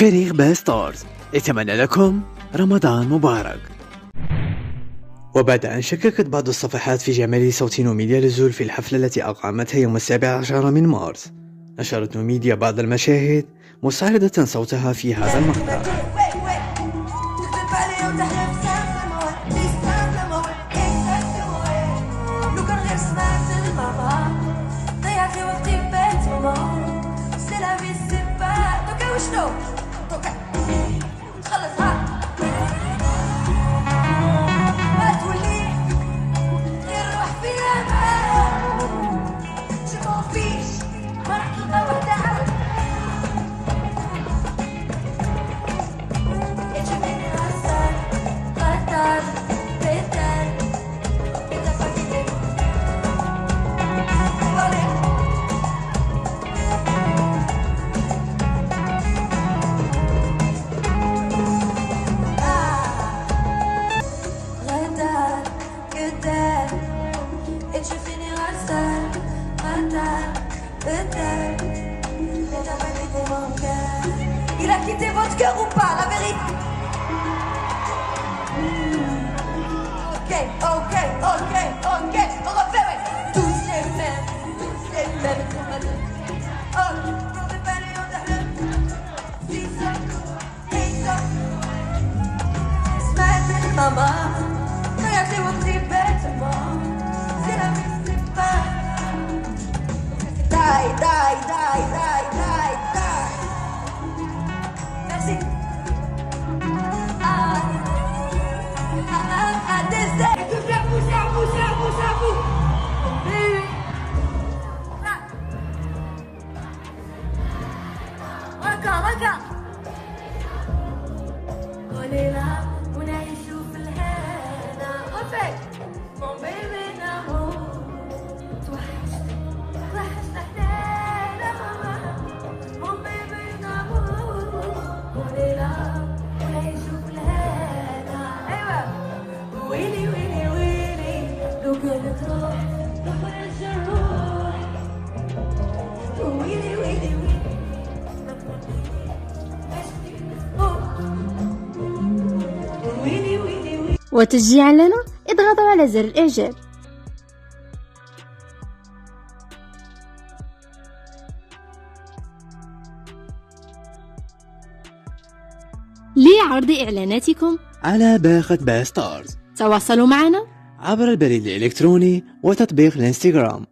فريق باستارز يتمنى لكم رمضان مبارك. وبعد أن شككت بعض الصفحات في جمال صوت نوميديا للزول في الحفلة التي أقامتها يوم 17 من مارس، نشرت نوميديا بعض المشاهد مستعرضة صوتها في هذا المقطع. Il a quitté votre cœur ou pas, la vérité? Ok, ok, ok, ok, on refait, ouais. Tous les mêmes, oh, on fait pas les hontes, c'est ça, c'est maman, regardez votre bêtement, c'est la vie, c'est pas. Die, die, die, die, die, die. Merci. Désert. Et tout ça, vous. Regarde. On est là, on a les choux في الهنا. Refait. Mon bébé d'amour. وتشجيعا لنا اضغطوا على زر الإعجاب. لعرض إعلاناتكم على باقة باستارز تواصلوا معنا عبر البريد الإلكتروني وتطبيق الانستغرام.